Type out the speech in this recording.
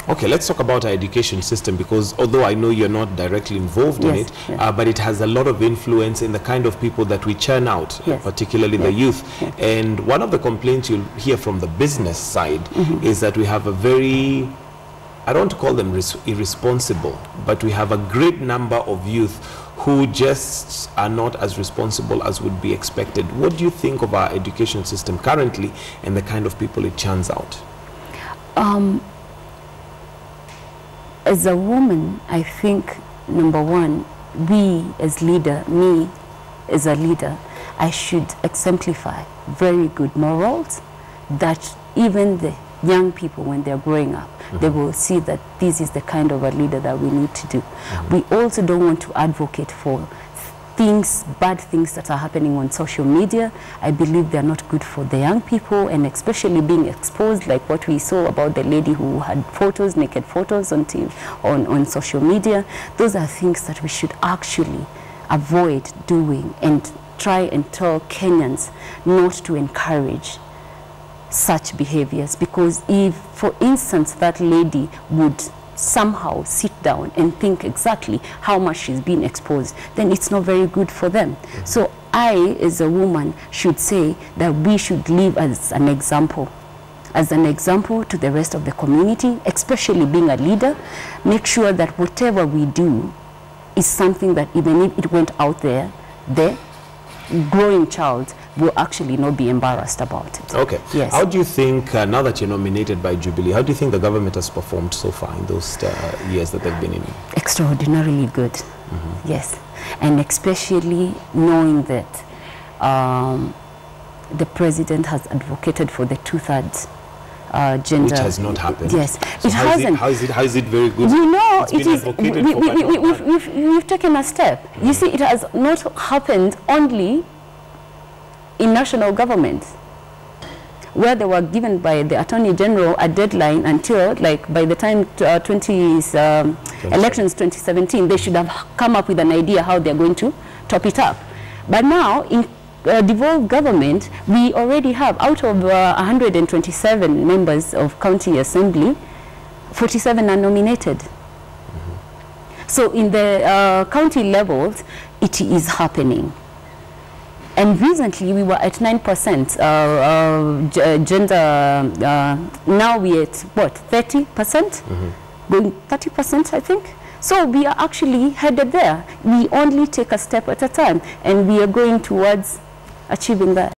Okay, let's talk about our education system, because although I know you're not directly involved in it, but it has a lot of influence in the kind of people that we churn out, particularly the youth. And one of the complaints you'll hear from the business side is that we have a very, I don't want to call them irresponsible, but we have a great number of youth who just are not as responsible as would be expected. What do you think of our education system currently and the kind of people it churns out? As a woman, I think, number one, we as leader, me as a leader, I should exemplify very good morals that even the young people, when they're growing up, they will see that this is the kind of a leader that we need to do. We also don't want to advocate for things, bad things that are happening on social media. I believe they're not good for the young people, and especially being exposed, like what we saw about the lady who had photos, naked photos on TV, on social media. Those are things that we should actually avoid doing and try and tell Kenyans not to encourage such behaviors. Because if, for instance, that lady would somehow sit down and think exactly how much she's been exposed, then it's not very good for them. So I, as a woman, should say that we should live as an example to the rest of the community, especially being a leader. Make sure that whatever we do is something that even if it went out there, the growing child will actually not be embarrassed about it. Okay. Yes. How do you think, now that you're nominated by Jubilee, how do you think the government has performed so far in those years that they've been in? Extraordinarily good. Yes. And especially knowing that the president has advocated for the two-thirds gender. Which has not happened. Yes. So it hasn't. How is it very good? You know, it is. We've taken a step. You see, it has not happened only in national government, where they were given by the Attorney General a deadline until, like, by the time elections 2017, they should have come up with an idea how they're going to top it up. But now, in devolved government, we already have, out of 127 members of county assembly, 47 are nominated. So in the county levels, it is happening. And recently we were at 9% gender, now we're at what, 30%? Going 30%, I think. So we are actually headed there. We only take a step at a time, and we are going towards achieving that.